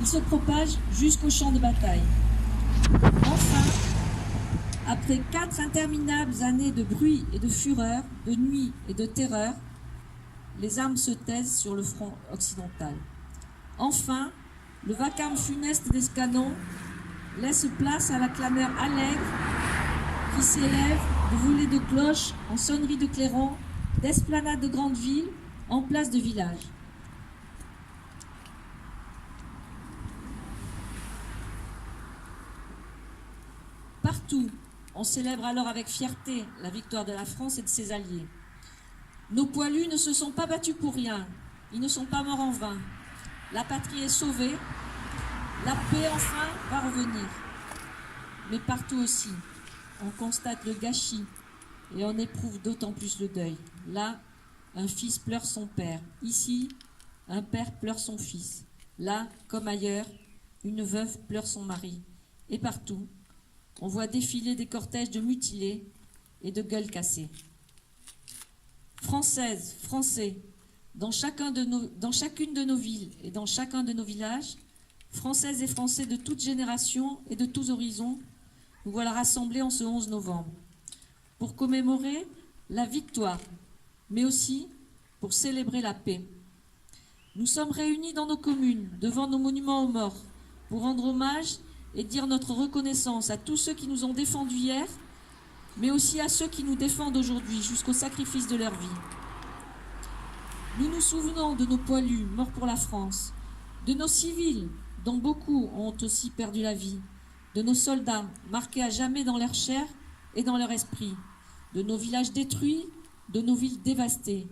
Il se propage jusqu'au champ de bataille. Enfin, après 4 interminables années de bruit et de fureur, de nuit et de terreur, les armes se taisent sur le front occidental. Enfin, le vacarme funeste des canons laisse place à la clameur allègre qui s'élève de volées de cloches en sonneries de clairons, d'esplanades de grandes villes en places de villages. Partout, on célèbre alors avec fierté la victoire de la France et de ses alliés. Nos poilus ne se sont pas battus pour rien, ils ne sont pas morts en vain. La patrie est sauvée, la paix enfin va revenir. Mais partout aussi, on constate le gâchis et on éprouve d'autant plus le deuil. Là, un fils pleure son père. Ici, un père pleure son fils. Là, comme ailleurs, une veuve pleure son mari. Et partout, on voit défiler des cortèges de mutilés et de gueules cassées. Françaises, Français, dans chacune de nos villes et dans chacun de nos villages, Françaises et Français de toutes générations et de tous horizons, nous voilà rassemblés en ce 11 novembre pour commémorer la victoire, mais aussi pour célébrer la paix. Nous sommes réunis dans nos communes, devant nos monuments aux morts, pour rendre hommage et dire notre reconnaissance à tous ceux qui nous ont défendus hier, mais aussi à ceux qui nous défendent aujourd'hui jusqu'au sacrifice de leur vie. Nous nous souvenons de nos poilus morts pour la France, de nos civils dont beaucoup ont aussi perdu la vie, de nos soldats marqués à jamais dans leur chair et dans leur esprit, de nos villages détruits, de nos villes dévastées.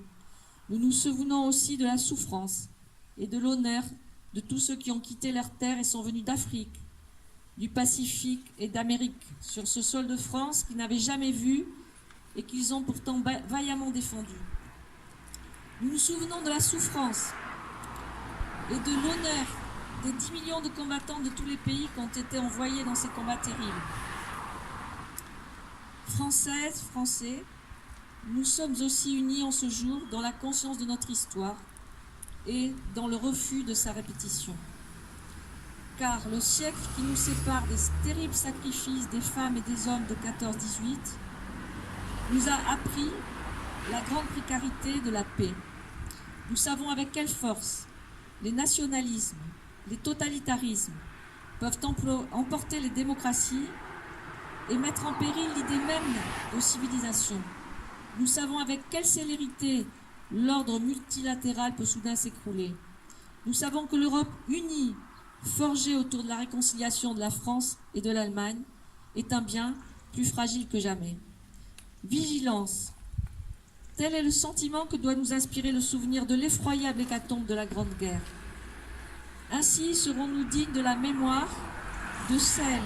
Nous nous souvenons aussi de la souffrance et de l'honneur de tous ceux qui ont quitté leur terre et sont venus d'Afrique, du Pacifique et d'Amérique, sur ce sol de France qu'ils n'avaient jamais vu et qu'ils ont pourtant vaillamment défendu. Nous nous souvenons de la souffrance et de l'honneur des 10 millions de combattants de tous les pays qui ont été envoyés dans ces combats terribles. Françaises, Français, nous sommes aussi unis en ce jour dans la conscience de notre histoire et dans le refus de sa répétition. Car le siècle qui nous sépare des terribles sacrifices des femmes et des hommes de 14-18 nous a appris la grande précarité de la paix. Nous savons avec quelle force les nationalismes, les totalitarismes peuvent emporter les démocraties et mettre en péril l'idée même de civilisation. Nous savons avec quelle célérité l'ordre multilatéral peut soudain s'écrouler. Nous savons que l'Europe unie, forgée autour de la réconciliation de la France et de l'Allemagne, est un bien plus fragile que jamais. Vigilance. Tel est le sentiment que doit nous inspirer le souvenir de l'effroyable hécatombe de la Grande Guerre. Ainsi serons-nous dignes de la mémoire de celles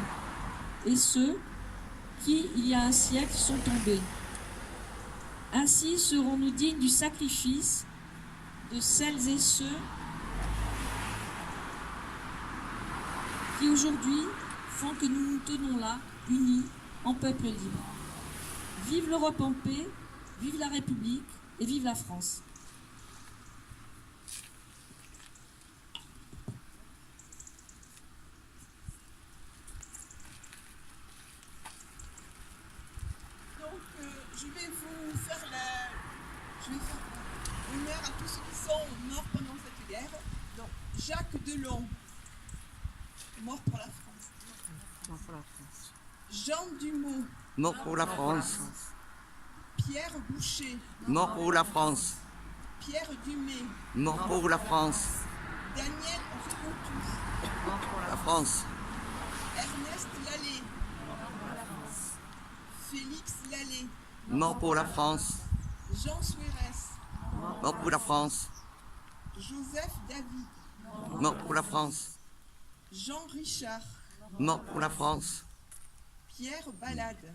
et ceux qui, il y a un siècle, sont tombés. Ainsi serons-nous dignes du sacrifice de celles et ceux qui aujourd'hui font que nous nous tenons là, unis, en peuple libre. Vive l'Europe en paix, vive la République et vive la France. Je vais faire honneur à tous ceux qui sont morts pendant cette guerre. Donc, Jacques Delon, mort pour la France. Mort pour la France. Jean Dumont, mort pour la France. Pierre Boucher, Mort pour la France. Pierre Dumay, Mort pour la France. Daniel Regotou, Mort pour La France. Ernest Lallé, Félix Lallé, Mort pour la France. Jean Suérès, Mort pour la France. Joseph David, Mort pour la France. Jean Richard, Mort pour la France. Pierre Balade,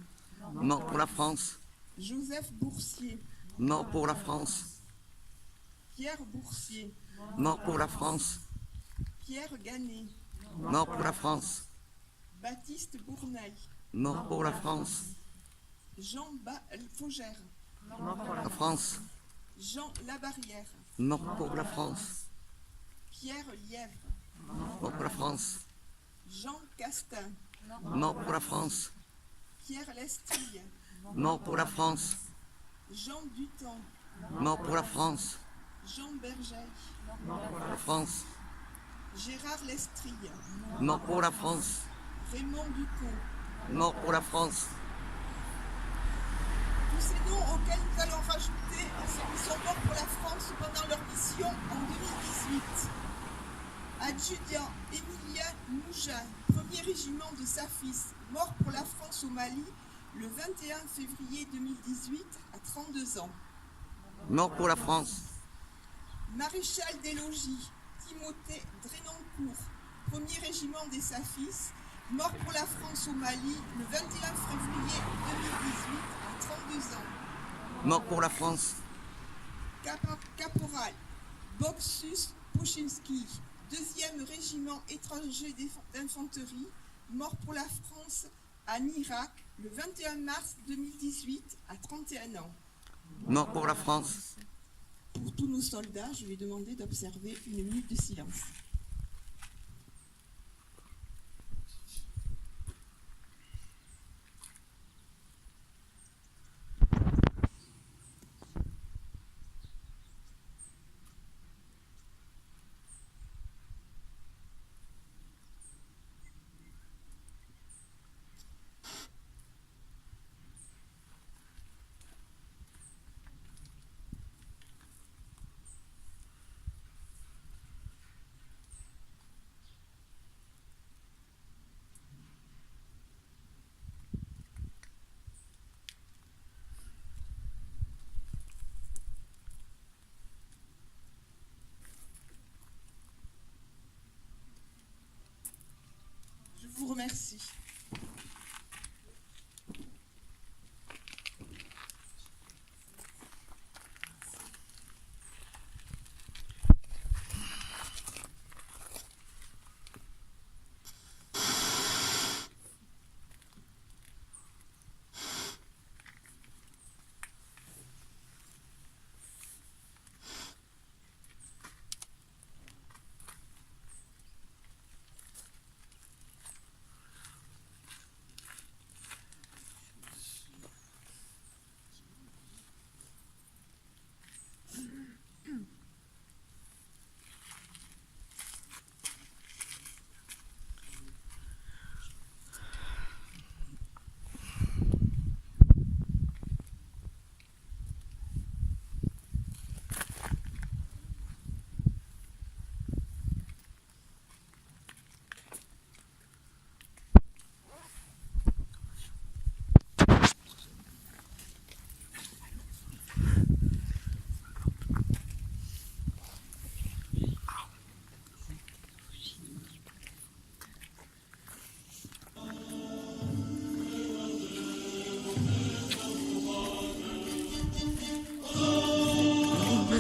Mort pour la France. Joseph Boursier, Mort pour la France. Pierre Boursier, Mort pour la France. Pierre Ganet, Mort pour la France. Baptiste Bournaille, Mort pour la France. Jean Faugère, Mort pour La France. Jean Labarrière, Mort pour la France. Pierre Lièvre, Mort pour la France. France. Jean Castin, Mort pour la France. Pierre Lestille, Mort pour la France. Jean Duton, Mort pour la France. Jean Berger, Pour la France. Gérard Lestrille, Mort pour la France. Raymond Ducot. Mort pour la France. Tous ces noms auxquels nous allons rajouter ceux qui sont morts pour la France pendant leur mission en 2018. Adjudant Émilien Mougin, 1er régiment de Safis, mort pour la France au Mali le 21 février 2018 à 32 ans. Mort pour la France. Maréchal des Logis, Timothée Drénancourt, 1er régiment des Safis, mort pour la France au Mali le 21 février 2018 à 32 ans. Mort pour la France. Caporal Boksus Puchinski, 2e régiment étranger d'infanterie, mort pour la France en Irak le 21 mars 2018 à 31 ans. Mort pour la France. Pour tous nos soldats, je vais demander d'observer une minute de silence. Je vous remercie.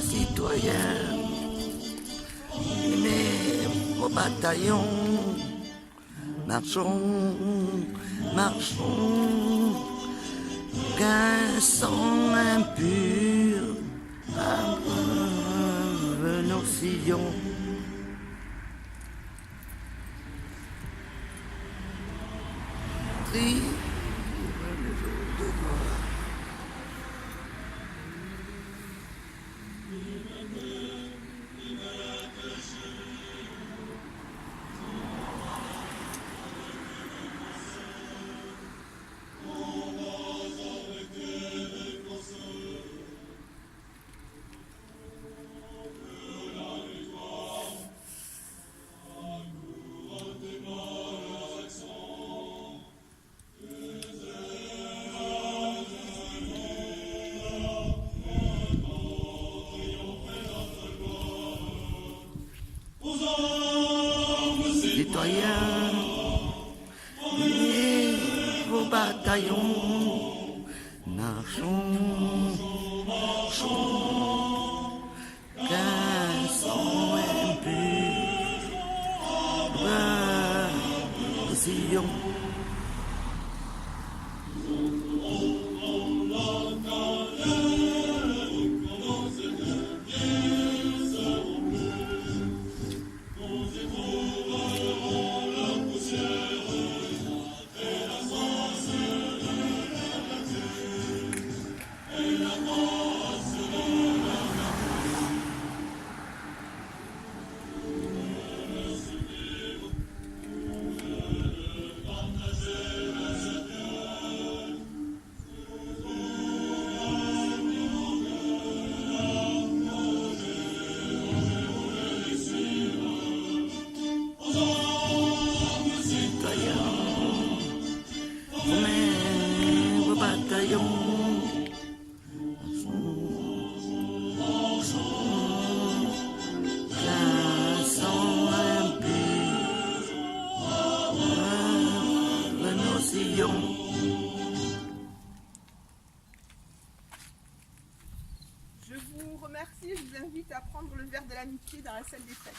Citoyens, unez vos bataillons, marchons, marchons, qu'un sang impur abreuve nos sillons. Tire le jour de gloire. Citoyens, unez vos bataillons, marchons, marchons, qu'un sang impur brûle nos sillons. pied dans la salle des fêtes.